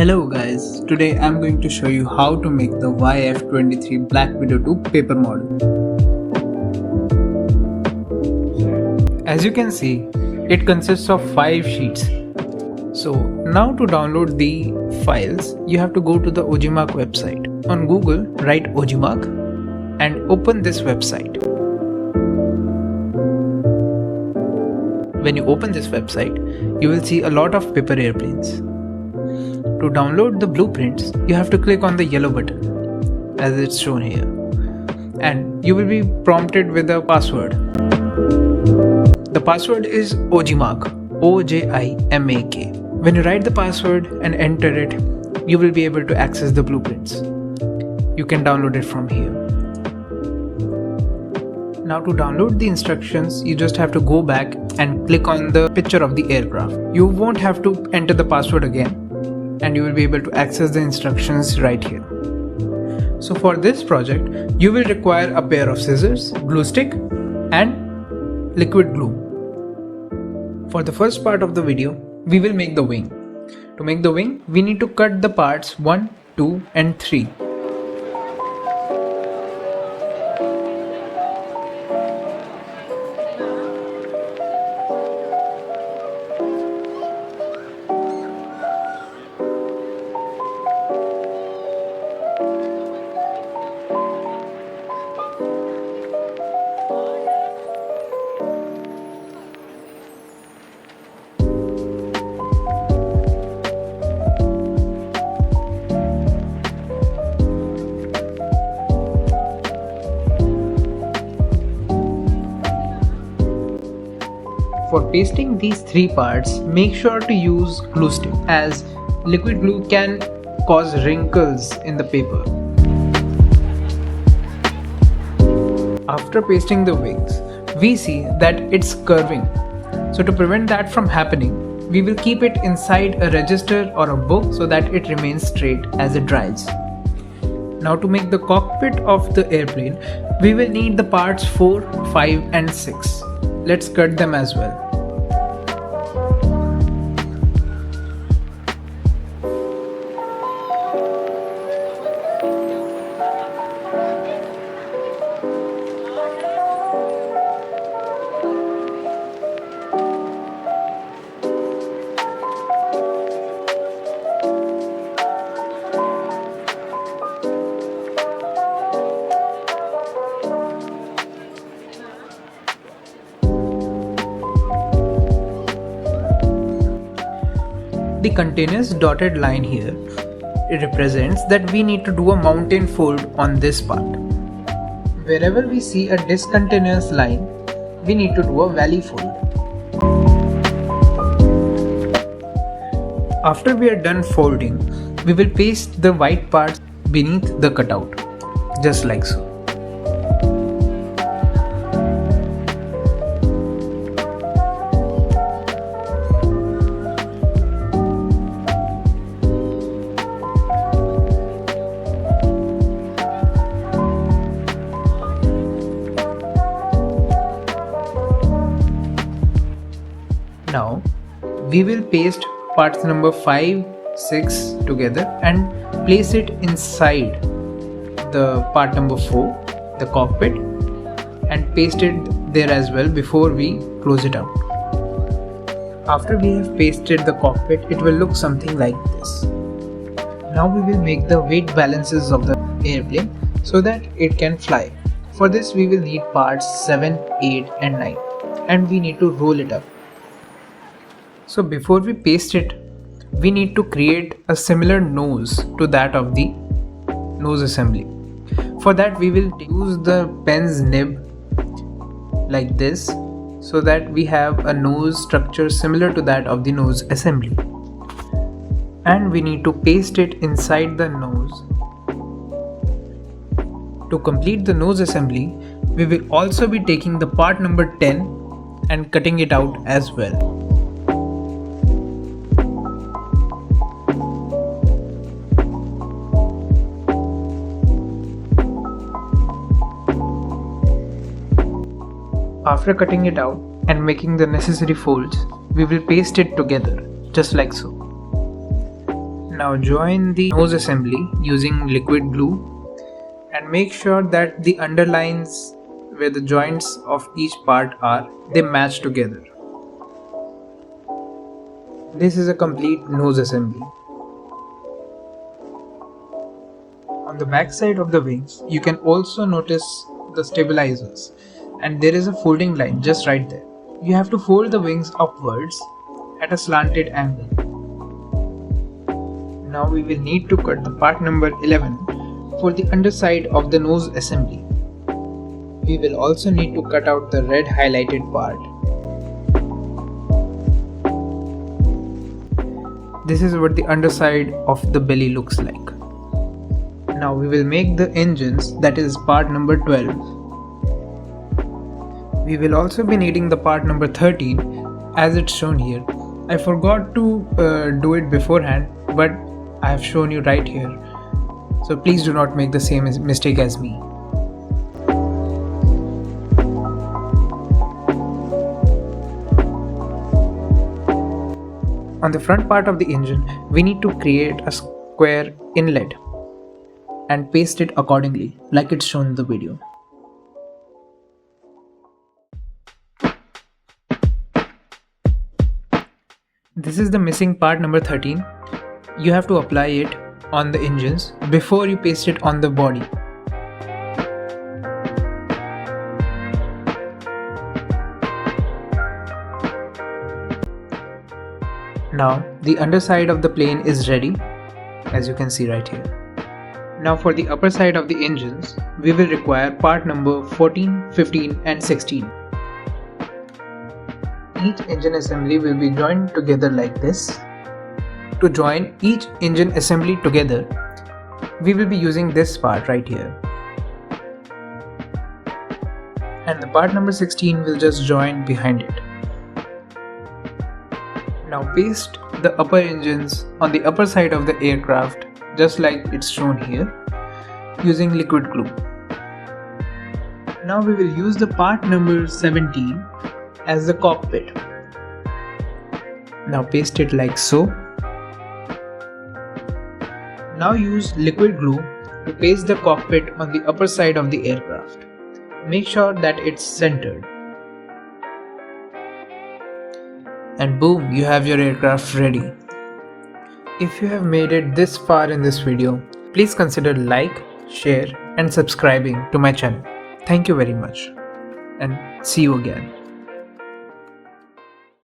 Hello guys, today I'm going to show you how to make the YF-23 Black Widow 2 paper model. As you can see, it consists of 5 sheets. So now to download the files, you have to go to the Ojimark website. On Google, write Ojimark and open this website. When you open this website, you will see a lot of paper airplanes. To download the blueprints, you have to click on the yellow button as it's shown here, and you will be prompted with a password. The password is Ojimark, O-J-I-M-A-K. When you write the password and enter it, you will be able to access the blueprints. You can download it from here. Now to download the instructions, you just have to go back and click on the picture of the aircraft. You won't have to enter the password again, and you will be able to access the instructions right here. So for this project, you will require a pair of scissors, glue stick and liquid glue. For the first part of the video, we will make the wing. To make the wing, we need to cut the parts 1, 2 and 3. For pasting these 3 parts, make sure to use glue stick, as liquid glue can cause wrinkles in the paper. After pasting the wings, we see that it's curving. So to prevent that from happening, we will keep it inside a register or a book so that it remains straight as it dries. Now to make the cockpit of the airplane, we will need the parts 4, 5 and 6. Let's cut them as well. The continuous dotted line here, it represents that we need to do a mountain fold on this part. Wherever we see a discontinuous line, we need to do a valley fold. After we are done folding, we will paste the white parts beneath the cutout, just like so. Now, we will paste parts number 5, 6 together and place it inside the part number 4, the cockpit, and paste it there as well before we close it out. After we have pasted the cockpit, it will look something like this. Now we will make the weight balances of the airplane so that it can fly. For this we will need parts 7, 8 and 9, and we need to roll it up. So before we paste it, we need to create a similar nose to that of the nose assembly. For that we will use the pen's nib like this, so that we have a nose structure similar to that of the nose assembly. And we need to paste it inside the nose. To complete the nose assembly, we will also be taking the part number 10 and cutting it out as well. After cutting it out and making the necessary folds, we will paste it together, just like so. Now join the nose assembly using liquid glue and make sure that the underlines where the joints of each part are, they match together. This is a complete nose assembly. On the back side of the wings, you can also notice the stabilizers, and there is a folding line just right there. You have to fold the wings upwards at a slanted angle. Now we will need to cut the part number 11 for the underside of the nose assembly. We will also need to cut out the red highlighted part. This is what the underside of the belly looks like. Now we will make the engines, that is part number 12. We will also be needing the part number 13 as it's shown here. I forgot to do it beforehand, but I have shown you right here. So please do not make the same mistake as me. On the front part of the engine, we need to create a square inlet and paste it accordingly, like it's shown in the video. This is the missing part number 13. You have to apply it on the engines before you paste it on the body. Now the underside of the plane is ready, as you can see right here. Now for the upper side of the engines, we will require part number 14, 15 and 16. Each engine assembly will be joined together like this. To join each engine assembly together, we will be using this part right here. And the part number 16 will just join behind it. Now paste the upper engines on the upper side of the aircraft just like it's shown here using liquid glue. Now we will use the part number 17 as the cockpit. Now paste it like so. Now use liquid glue to paste the cockpit on the upper side of the aircraft. Make sure that it's centered. And boom, you have your aircraft ready. If you have made it this far in this video, please consider like, share and subscribing to my channel. Thank you very much and see you again.